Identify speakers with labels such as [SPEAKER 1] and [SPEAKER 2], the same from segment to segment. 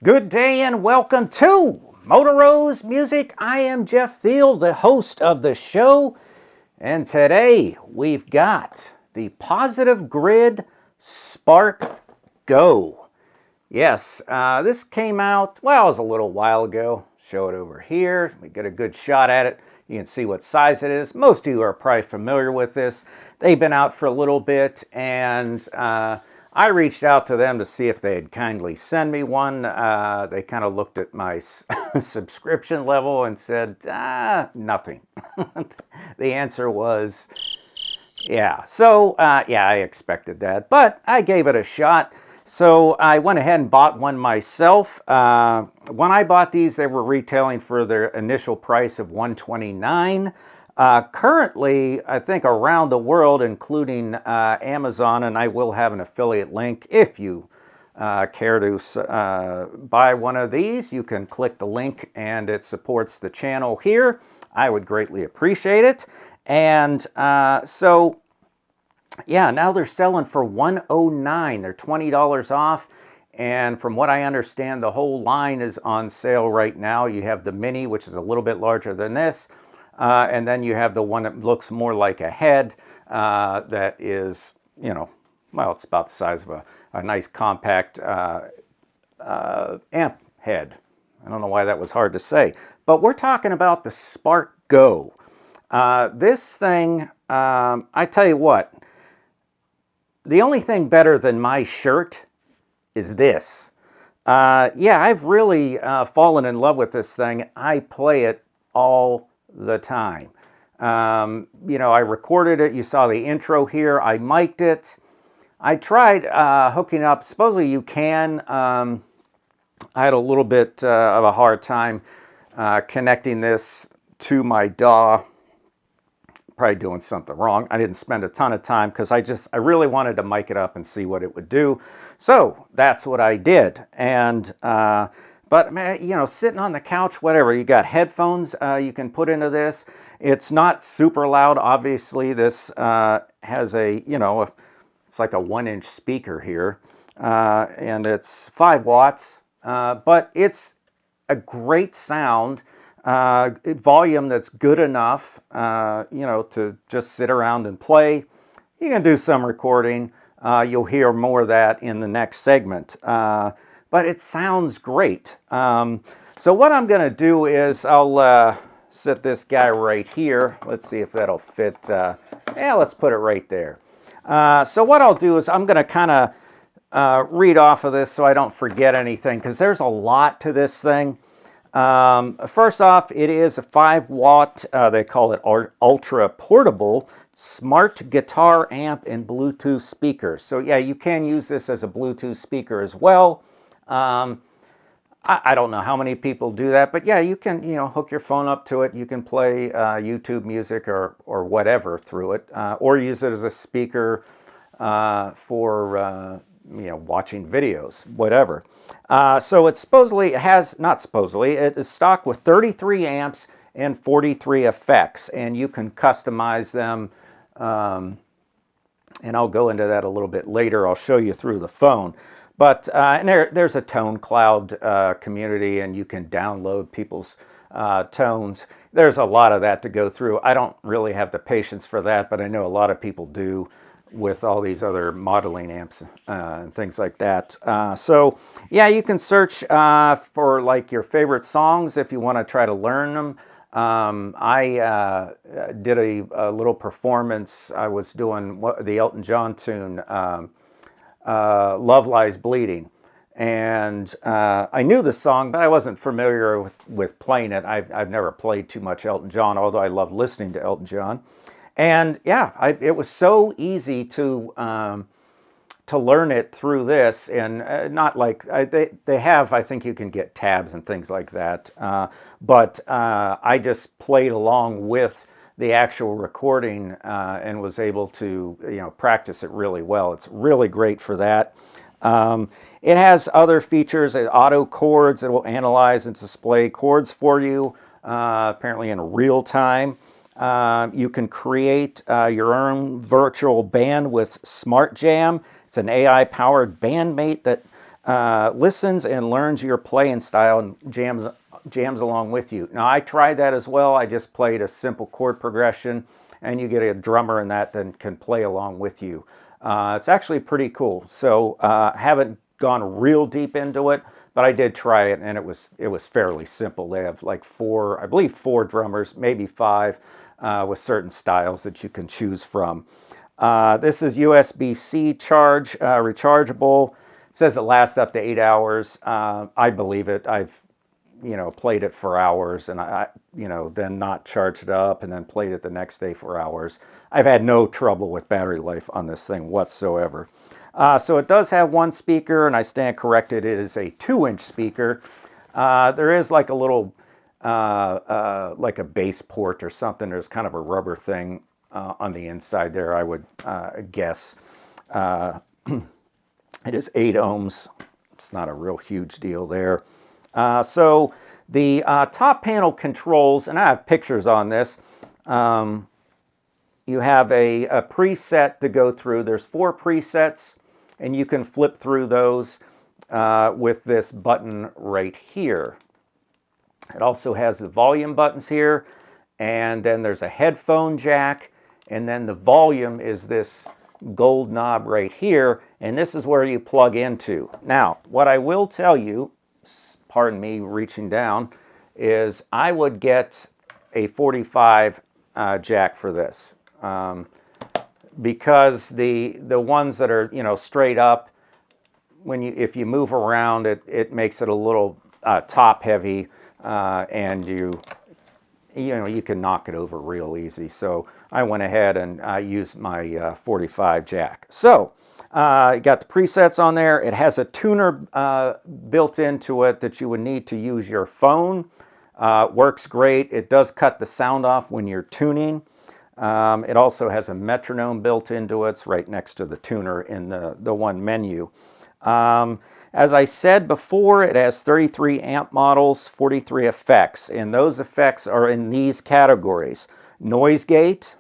[SPEAKER 1] Good day and welcome to Motor Rose Music. I am Jeff Thiel, the host of the show, and today we've got the Positive Grid Spark Go. Yes, this came out, well, it was a little while ago. Show it over here. We get a good shot at it. You can see what size it is. Most of you are probably familiar with this. They've been out for a little bit, and I reached out to them to see if they'd kindly send me one. They kind of looked at my subscription level and said, nothing. The answer was, yeah. So, yeah, I expected that, but I gave it a shot. So I went ahead and bought one myself. When I bought these, they were retailing for their initial price of $129. Currently, I think around the world, including Amazon, and I will have an affiliate link if you care to buy one of these, you can click the link and it supports the channel here. I would greatly appreciate it. And so, yeah, now they're selling for $109. They're $20 off. And from what I understand, the whole line is on sale right now. You have the Mini, which is a little bit larger than this. And then you have the one that looks more like a head that is, you know, well, it's about the size of a nice compact amp head. I don't know why that was hard to say. But we're talking about the Spark Go. This thing, I tell you what, the only thing better than my shirt is this. Yeah, I've really fallen in love with this thing. I play it all the time. You know, I recorded it. You saw the intro here. I mic'd it. I tried hooking up. Supposedly you can. I had a little bit of a hard time connecting this to my DAW. Probably doing something wrong. I didn't spend a ton of time because I really wanted to mic it up and see what it would do. So that's what I did. And but man, you know, sitting on the couch, whatever, you got headphones you can put into this. It's not super loud. Obviously, this has a, you know, it's like a 1-inch speaker here, and it's 5 watts, but it's a great sound. Volume that's good enough, you know, to just sit around and play. You can do some recording. You'll hear more of that in the next segment. But it sounds great. So what I'm going to do is I'll set this guy right here. Let's see if that'll fit. Yeah, let's put it right there. So what I'll do is I'm going to kind of read off of this so I don't forget anything, because there's a lot to this thing. First off, it is a 5 watt, they call it ultra portable, smart guitar amp and Bluetooth speaker. So yeah, you can use this as a Bluetooth speaker as well. I don't know how many people do that, but yeah, you can, you know, hook your phone up to it. You can play YouTube music or whatever through it, or use it as a speaker for you know, watching videos, whatever. So it supposedly, it has, not supposedly, it is stocked with 33 amps and 43 effects, and you can customize them, and I'll go into that a little bit later. I'll show you through the phone. But and there's a tone cloud community, and you can download people's tones. There's a lot of that to go through. I don't really have the patience for that, but I know a lot of people do. with all these other modeling amps and things like that. So yeah, you can search for like your favorite songs if you want to try to learn them. I did a little performance. I was doing the Elton John tune, Love Lies Bleeding. And I knew the song, but I wasn't familiar with playing it. I've never played too much Elton John, although I love listening to Elton John. And yeah, it was so easy to learn it through this, and not like they have. I think you can get tabs and things like that, but I just played along with the actual recording and was able to practice it really well. It's really great for that. It has other features, auto chords. It will analyze and display chords for you, apparently in real time. You can create your own virtual band with SmartJam. It's an AI-powered bandmate that listens and learns your playing style and jams along with you. Now, I tried that as well. I just played a simple chord progression, and you get a drummer in that can play along with you. It's actually pretty cool. So haven't gone real deep into it, but I did try it, and it was fairly simple. They have like I believe four drummers, maybe five, with certain styles that you can choose from. This is USB-C charge, rechargeable. It says it lasts up to 8 hours. I believe it. I've played it for hours, and I then not charged it up and then played it the next day for hours. I've had no trouble with battery life on this thing whatsoever. So it does have one speaker, and I stand corrected. It is a 2-inch speaker. There is like a little, like a bass port or something. There's kind of a rubber thing on the inside there, I would guess. It is 8 ohms. It's not a real huge deal there. So the top panel controls, and I have pictures on this. You have a preset to go through. There's 4 presets, and you can flip through those with this button right here. It also has the volume buttons here, and then there's a headphone jack, and then the volume is this gold knob right here, and this is where you plug into. Now, what I will tell you, pardon me reaching down, is I would get a 45 jack for this, because the ones that are straight up, if you move around, it makes it a little top heavy, and you can knock it over real easy. So I went ahead and used my 45 jack. So you got the presets on there. It has a tuner built into it that you would need to use your phone. Works great. It does cut the sound off when you're tuning. It also has a metronome built into it. It's right next to the tuner in the one menu. As I said before, it has 33 amp models, 43 effects, and those effects are in these categories: noise gate,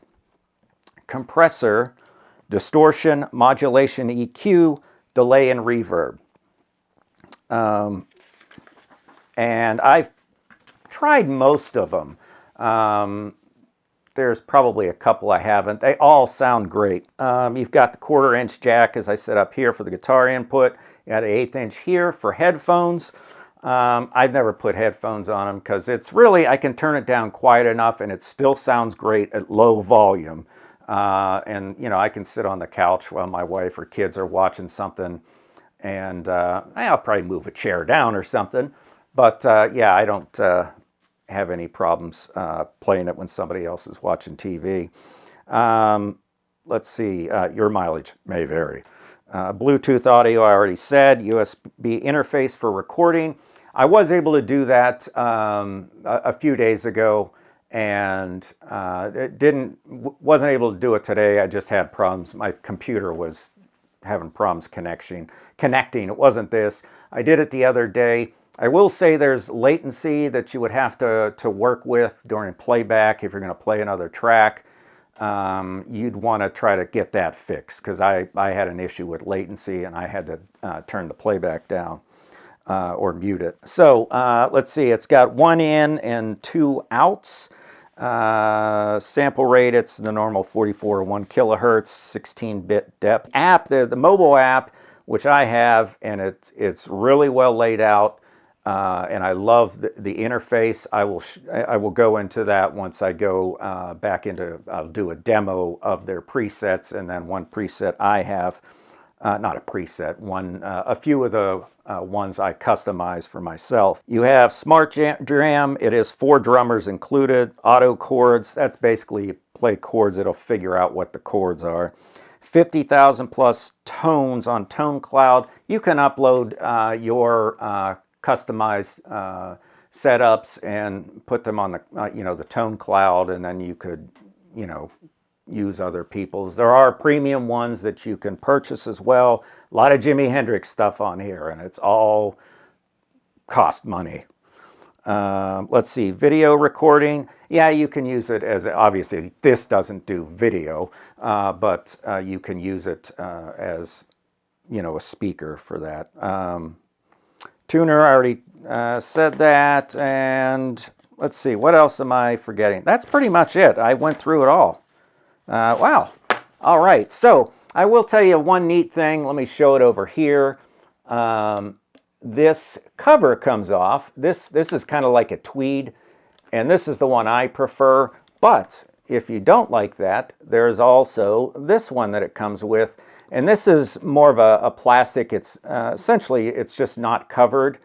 [SPEAKER 1] compressor, distortion, modulation, EQ, delay, and reverb. And I've tried most of them. There's probably a couple I haven't. They all sound great. You've got the 1/4-inch jack, as I said, up here for the guitar input. You got an 1/8-inch here for headphones. I've never put headphones on them because it's really, I can turn it down quiet enough and it still sounds great at low volume. And I can sit on the couch while my wife or kids are watching something, and I'll probably move a chair down or something. But yeah, I don't have any problems playing it when somebody else is watching TV. Let's see, your mileage may vary. Bluetooth audio, I already said. USB interface for recording. I was able to do that a few days ago, and wasn't able to do it today. I just had problems. My computer was having problems connecting. It wasn't this. I did it the other day. I will say there's latency that you would have to work with during playback if you're going to play another track. You'd want to try to get that fixed, because I had an issue with latency and I had to turn the playback down or mute it. So let's see, it's got 1 in and 2 outs. Sample rate, it's the normal 44 1 kilohertz, 16-bit depth. App, the mobile app, which I have, and it's really well laid out, and I love the interface. I will go into that once I go back into, I'll do a demo of their presets, and then one preset I have, not a preset, a few of the ones I customize for myself. You have Smart Jam. It is 4 drummers included. Auto chords, that's basically you play chords, it'll figure out what the chords are. 50,000 plus tones on Tone Cloud. You can upload your customized setups and put them on the the Tone Cloud, and then you could use other people's. There are premium ones that you can purchase as well. A lot of Jimi Hendrix stuff on here, and it's all cost money. Let's see, video recording. Yeah, you can use it as, obviously this doesn't do video, but you can use it as, a speaker for that. Tuner, I already said that, and let's see, what else am I forgetting? That's pretty much it. I went through it all. Wow. All right. So I will tell you one neat thing. Let me show it over here. This cover comes off. This is kind of like a tweed, and this is the one I prefer. But if you don't like that, there's also this one that it comes with. And this is more of a plastic. It's essentially, it's just not covered.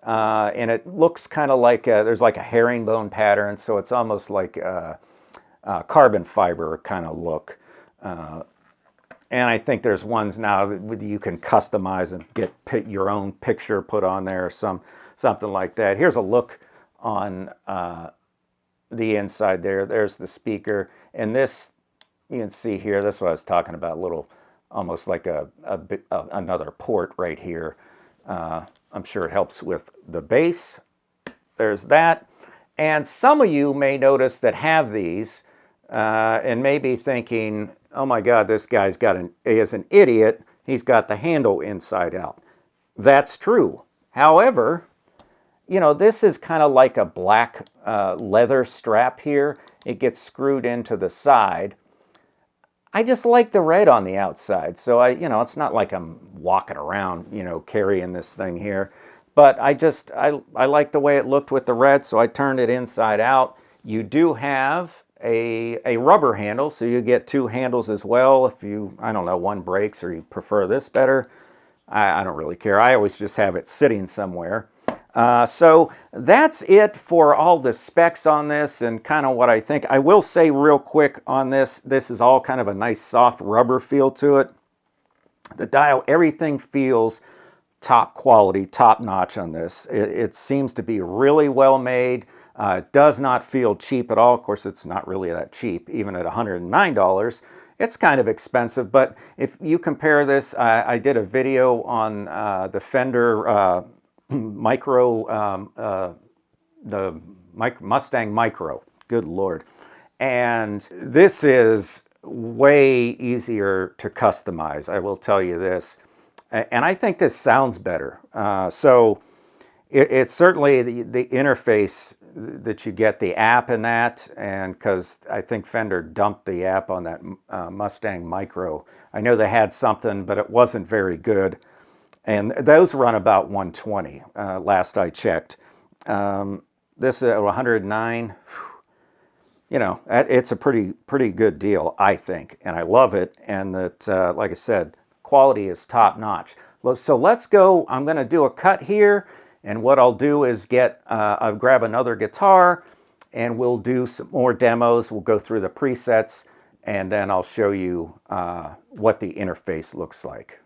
[SPEAKER 1] And it looks kind of like, there's like a herringbone pattern. So it's almost like carbon fiber kind of look. And I think there's ones now that you can customize and get your own picture put on there, or something like that. Here's a look on the inside there. There's the speaker. And this, you can see here, that's what I was talking about, little, almost like another port right here. I'm sure it helps with the bass. There's that. And some of you may notice that have these, and may be thinking, oh my God, this guy's is an idiot. He's got the handle inside out. That's true. However, this is kind of like a black leather strap here. It gets screwed into the side. I just like the red on the outside. So it's not like I'm walking around, carrying this thing here. But I like the way it looked with the red, so I turned it inside out. You do have a rubber handle, so you get 2 handles as well. If one breaks or you prefer this better, I don't really care. I always just have it sitting somewhere. So that's it for all the specs on this and kind of what I think. I will say real quick on this is all kind of a nice soft rubber feel to it. The dial, everything feels top quality, top notch on this. It seems to be really well made. It does not feel cheap at all. Of course, it's not really that cheap, even at $109. It's kind of expensive, but if you compare this, I did a video on the Fender the Mustang Micro. Good Lord. And this is way easier to customize, I will tell you this. And I think this sounds better. So it's certainly the interface that you get, the app in that, and because I think Fender dumped the app on that Mustang Micro. I know they had something, but it wasn't very good. And those run about 120 last I checked. This at 109, it's a pretty good deal, I think, and I love it. And that, like I said, quality is top notch. So let's go. I'm going to do a cut here, and what I'll do is I'll grab another guitar, and we'll do some more demos. We'll go through the presets, and then I'll show you what the interface looks like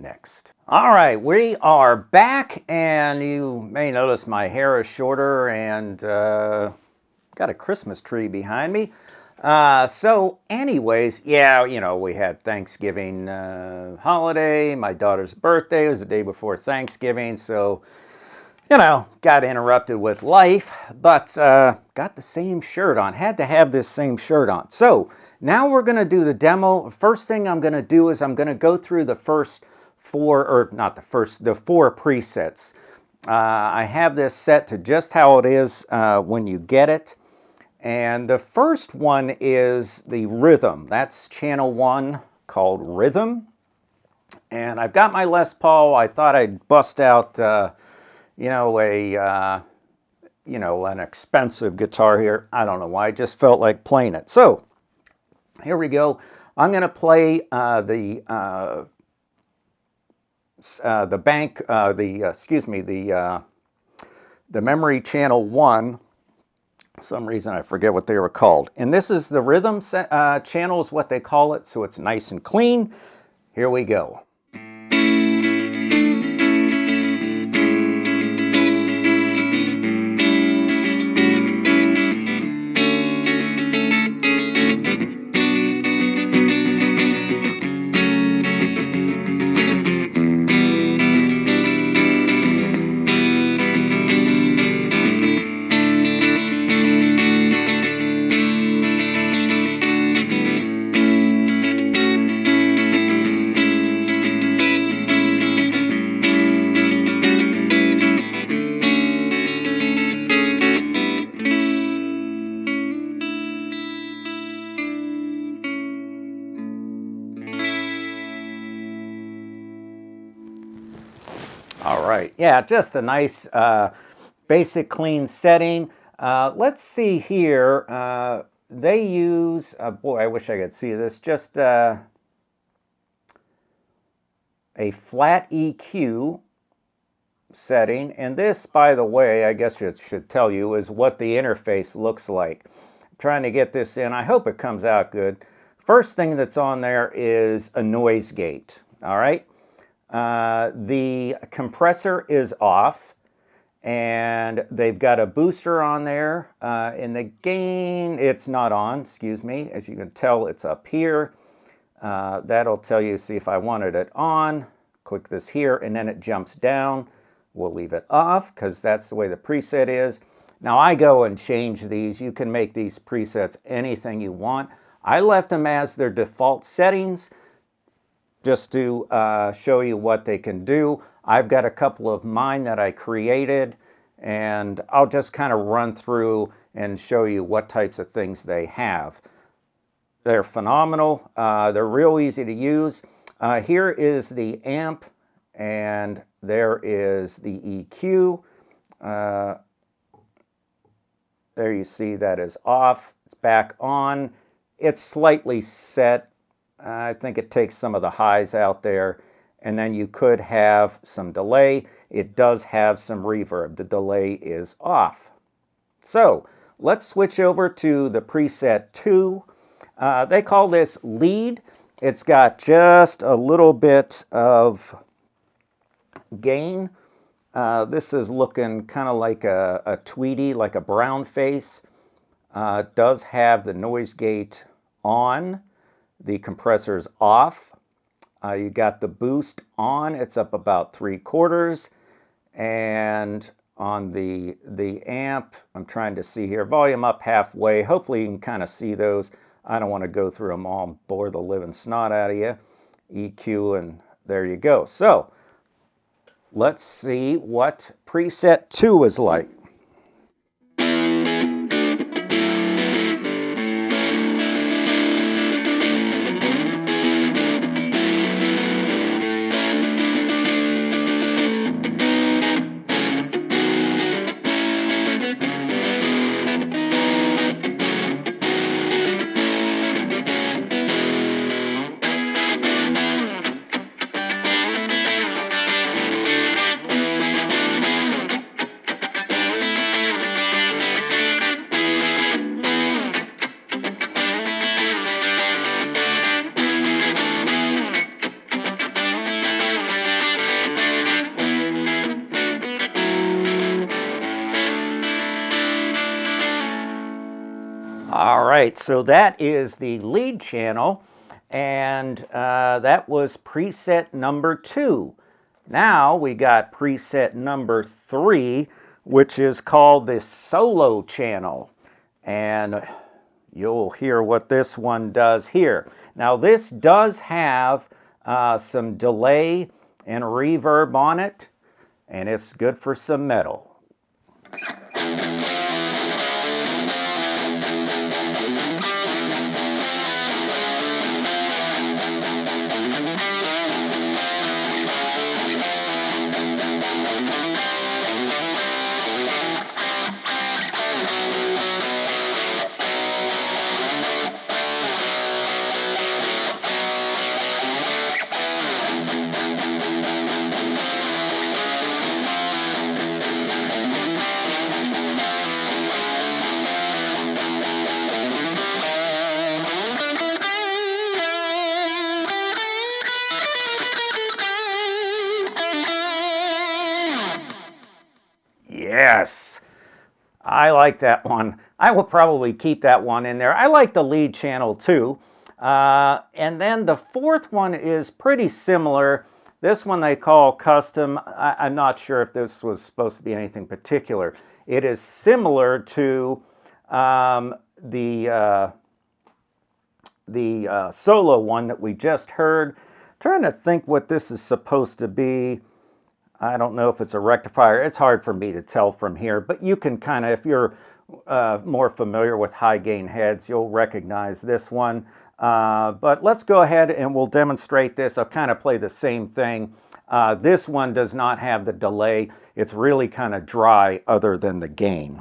[SPEAKER 1] next. All right, we are back, and you may notice my hair is shorter, and got a Christmas tree behind me. So anyways, yeah, we had Thanksgiving holiday. My daughter's birthday was the day before Thanksgiving, so got interrupted with life, but got the same shirt on. Had to have this same shirt on. So now we're going to do the demo. First thing I'm going to do is I'm going to go through the first the 4 presets. I have this set to just how it is when you get it. And the first one is the rhythm. That's channel 1, called Rhythm. And I've got my Les Paul. I thought I'd bust out, an expensive guitar here. I don't know why. I just felt like playing it. So here we go. I'm going to play the memory channel 1. For some reason I forget what they were called. And this is the rhythm channel is what they call it, so it's nice and clean. Here we go. All right, yeah, just a nice basic clean setting. Let's see here. They use, boy, I wish I could see this, just a flat EQ setting. And this, by the way, I guess it should tell you, is what the interface looks like. I'm trying to get this in. I hope it comes out good. First thing that's on there is a noise gate, all right? The compressor is off, and they've got a booster on there. In the gain, it's not on, excuse me. As you can tell, it's up here. That'll tell you, see if I wanted it on, click this here, and then it jumps down. We'll leave it off because that's the way the preset is. Now I go and change these. You can make these presets anything you want. I left them as their default settings just to show you what they can do. I've got a couple of mine that I created, and I'll just kind of run through and show you what types of things they have. They're phenomenal. They're real easy to use. Here is the amp, and there is the EQ. There you see that is off. It's back on. It's slightly set. I think it takes some of the highs out there. And then you could have some delay. It does have some reverb. The delay is off. So let's switch over to the preset 2. They call this lead. It's got just a little bit of gain. This is looking kind of like a Tweety, like a brown face. It does have the noise gate on. The compressor's off. You got the boost on. It's up about 3/4. And on the amp, I'm trying to see here, volume up halfway. Hopefully you can kind of see those. I don't want to go through them all and bore the living snot out of you. EQ, and there you go. So let's see what preset 2 is like. All right, so that is the lead channel, and that was preset number 2. Now we got preset number 3, which is called the solo channel, and you'll hear what this one does here. Now this does have some delay and reverb on it, and it's good for some metal. Yes. I like that one. I will probably keep that one in there. I like the lead channel too. And then the fourth one is pretty similar. This one they call custom. I'm not sure if this was supposed to be anything particular. It is similar to the solo one that we just heard. Trying to think what this is supposed to be. I don't know if it's a rectifier. It's hard for me to tell from here, but you can kind of, if you're more familiar with high gain heads, you'll recognize this one. But let's go ahead and we'll demonstrate this. I'll kind of play the same thing. This one does not have the delay. It's really kind of dry other than the gain.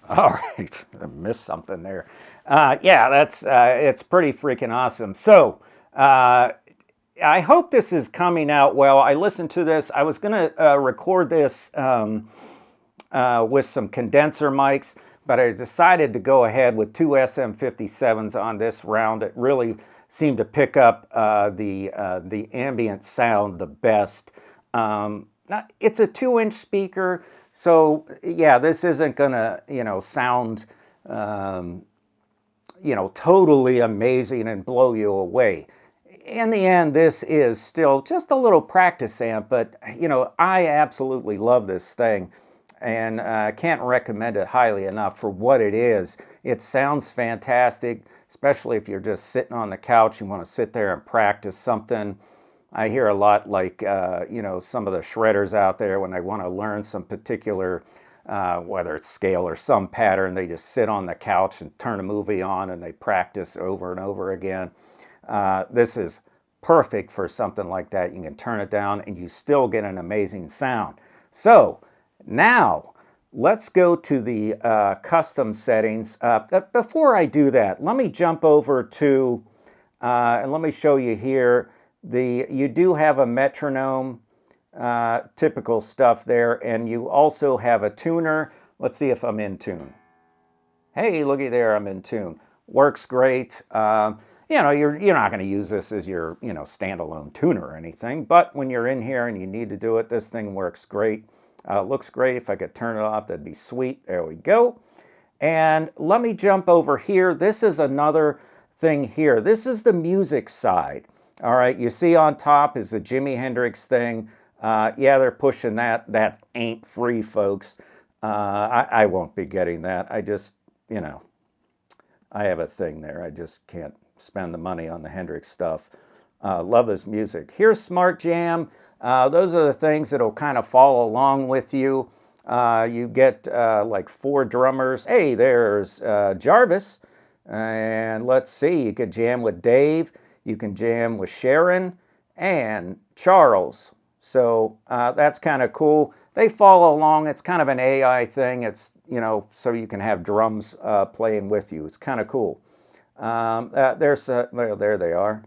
[SPEAKER 1] All right, I missed something there. Yeah, that's it's pretty freaking awesome. So I hope this is coming out well. I listened to this. I was going to record this with some condenser mics, but I decided to go ahead with two SM57s on this round. It really seemed to pick up the ambient sound the best. It's a 2-inch speaker. So yeah, this isn't gonna, sound, totally amazing and blow you away. In the end, this is still just a little practice amp, but I absolutely love this thing, and I can't recommend it highly enough for what it is. It sounds fantastic, especially if you're just sitting on the couch and want to sit there and practice something. I hear a lot like, some of the shredders out there when they want to learn some particular, whether it's scale or some pattern, they just sit on the couch and turn a movie on and they practice over and over again. This is perfect for something like that. You can turn it down and you still get an amazing sound. So now let's go to the custom settings. Before I do that, let me jump over to, and let me show you here, you do have a metronome, typical stuff there, and you also have a tuner. Let's see if I'm in tune. Hey, looky there, I'm in tune. Works great. You're not going to use this as your standalone tuner or anything, but when you're in here and you need to do it, this thing works great. Looks great. If I could turn it off, that'd be sweet. There we go. And let me jump over here. This is another thing here. This is the music side. All right, you see on top is the Jimi Hendrix thing. Yeah, they're pushing that. That ain't free, folks. I won't be getting that. I just, I have a thing there. I just can't spend the money on the Hendrix stuff. Love his music. Here's Smart Jam. Those are the things that'll kind of follow along with you. You get like 4 drummers. Hey, there's Jarvis. And let's see, you could jam with Dave. You can jam with Sharon and Charles. So that's kind of cool. They follow along. It's kind of an AI thing. It's, so you can have drums playing with you. It's kind of cool. Well, there they are.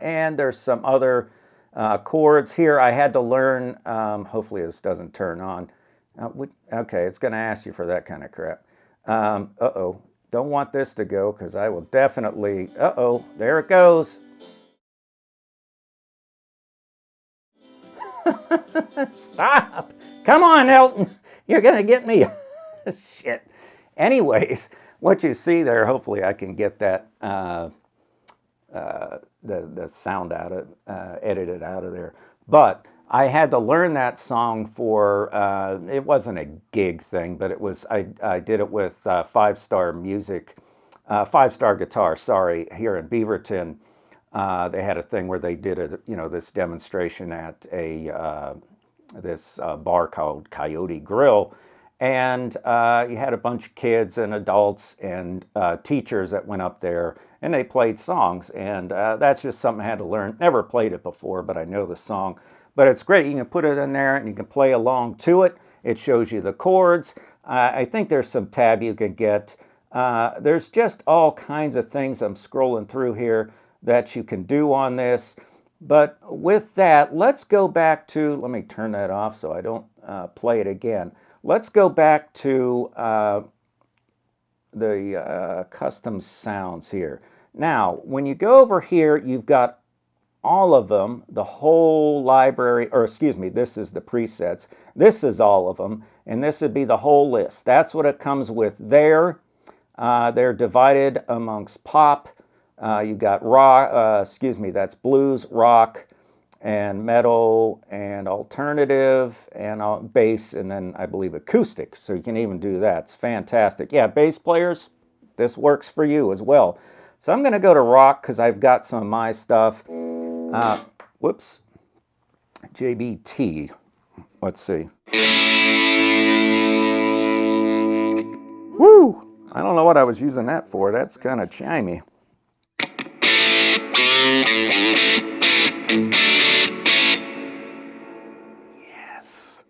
[SPEAKER 1] And there's some other chords here. I had to learn, hopefully this doesn't turn on. Okay, it's going to ask you for that kind of crap. Uh-oh. Don't want this to go because I will definitely, uh-oh, there it goes. Stop. Come on, Elton. You're going to get me. Shit. Anyways, what you see there, hopefully I can get that, the sound out of, edited out of there. But I had to learn that song for, it wasn't a gig thing, but it was, I did it with 5-Star Music, 5-Star Guitar, sorry, here in Beaverton. They had a thing where they did this demonstration at this bar called Coyote Grill. And you had a bunch of kids and adults and teachers that went up there and they played songs. And that's just something I had to learn. Never played it before, but I know the song. But it's great. You can put it in there and you can play along to it. It shows you the chords. I think there's some tab you can get There's just all kinds of things I'm scrolling through here that you can do on this. But with that, let's go back to, let me turn that off so I don't play it again. Let's go back to the custom sounds here. Now, when you go over here, you've got all of them, the whole library, or excuse me, this is the presets. This is all of them, and this would be the whole list. That's what it comes with there. They're divided amongst pop. You got rock, that's blues, rock, and metal, and alternative, and bass, and then I believe acoustic. So you can even do that. It's fantastic. Yeah, bass players, this works for you as well. So I'm going to go to rock because I've got some of my stuff. Whoops. JBT. Let's see. Woo! I don't know what I was using that for. That's kind of chimey. Yes.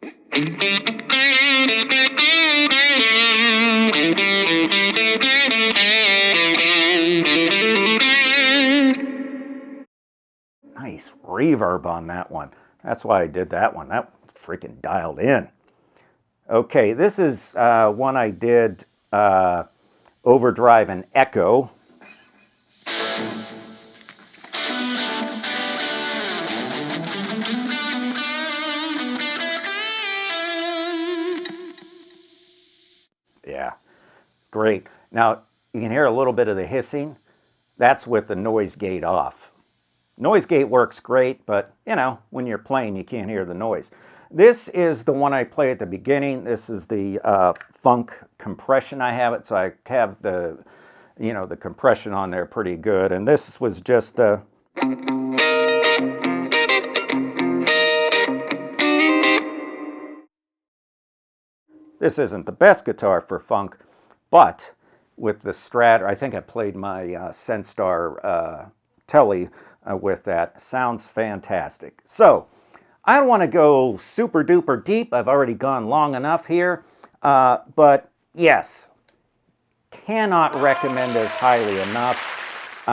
[SPEAKER 1] Nice reverb on that one. That's why I did that one. That freaking dialed in. Okay, this is one I did overdrive and echo. Yeah, great. Now, you can hear a little bit of the hissing. That's with the noise gate off. Noise gate works great, but you know, when you're playing, you can't hear the noise. This is the one I play at the beginning. This is the funk compression I have it, so I have the, you know, the compression on there pretty good. And this was just this isn't the best guitar for funk, but with the Strat, I think I played my Senstar Telly with that. Sounds fantastic. So, I don't want to go super duper deep. I've already gone long enough here. But yes, cannot recommend this highly enough.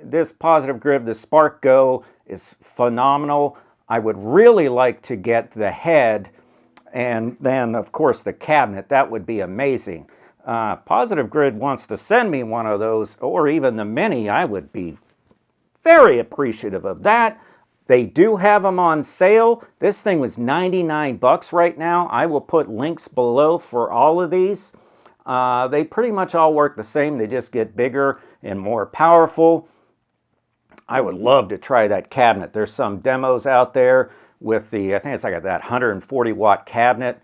[SPEAKER 1] This Positive Groove, the Spark Go, is phenomenal. I would really like to get the head and then, of course, the cabinet. That would be amazing. Positive Grid wants to send me one of those, or even the Mini. I would be very appreciative of that. They do have them on sale. This thing was 99 bucks right now. I will put links below for all of these. They pretty much all work the same. They just get bigger and more powerful. I would love to try that cabinet. There's some demos out there with the, I think it's like that 140 watt cabinet.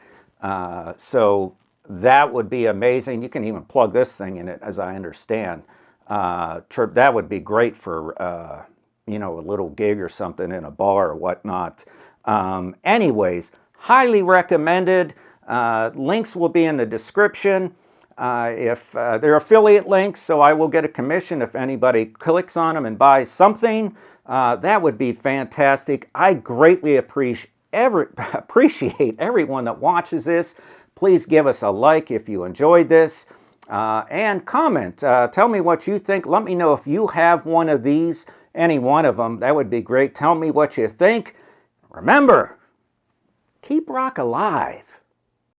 [SPEAKER 1] So that would be amazing. You can even plug this thing in it, as I understand. That would be great for, you know, a little gig or something in a bar or whatnot. Anyways, highly recommended. Links will be in the description. If they're affiliate links, so I will get a commission if anybody clicks on them and buys something. That would be fantastic. I greatly appreciate everyone that watches this. Please give us a like if you enjoyed this, and comment. Tell me what you think. Let me know if you have one of these, any one of them. That would be great. Tell me what you think. Remember, keep rock alive.